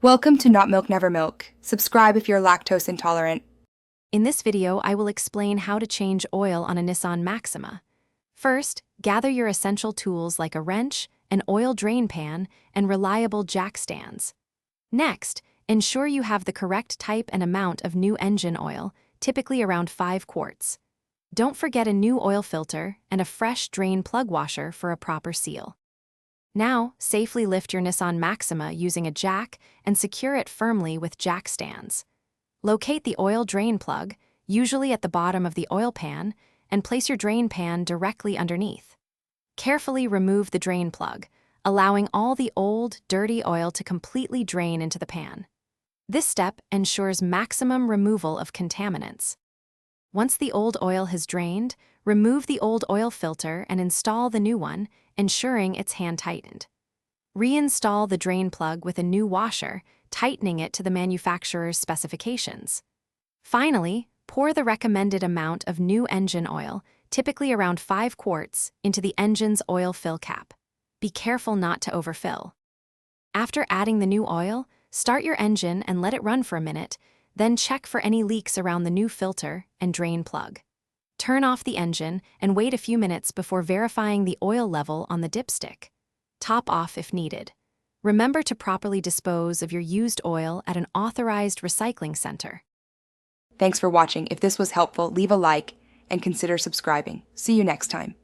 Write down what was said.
Welcome to Not Milk Never Milk. Subscribe if you're lactose intolerant. In this video, I will explain how to change oil on a Nissan Maxima. First, gather your essential tools like a wrench, an oil drain pan, and reliable jack stands. Next, ensure you have the correct type and amount of new engine oil, typically around 5 quarts. Don't forget a new oil filter and a fresh drain plug washer for a proper seal. Now, safely lift your Nissan Maxima using a jack and secure it firmly with jack stands. Locate the oil drain plug, usually at the bottom of the oil pan, and place your drain pan directly underneath. Carefully remove the drain plug, allowing all the old, dirty oil to completely drain into the pan. This step ensures maximum removal of contaminants. Once the old oil has drained, remove the old oil filter and install the new one, ensuring it's hand-tightened. Reinstall the drain plug with a new washer, tightening it to the manufacturer's specifications. Finally, pour the recommended amount of new engine oil, typically around 5 quarts, into the engine's oil fill cap. Be careful not to overfill. After adding the new oil, start your engine and let it run for a minute, then check for any leaks around the new filter and drain plug. Turn off the engine and wait a few minutes before verifying the oil level on the dipstick. Top off if needed. Remember to properly dispose of your used oil at an authorized recycling center. Thanks for watching. If this was helpful, leave a like and consider subscribing. See you next time.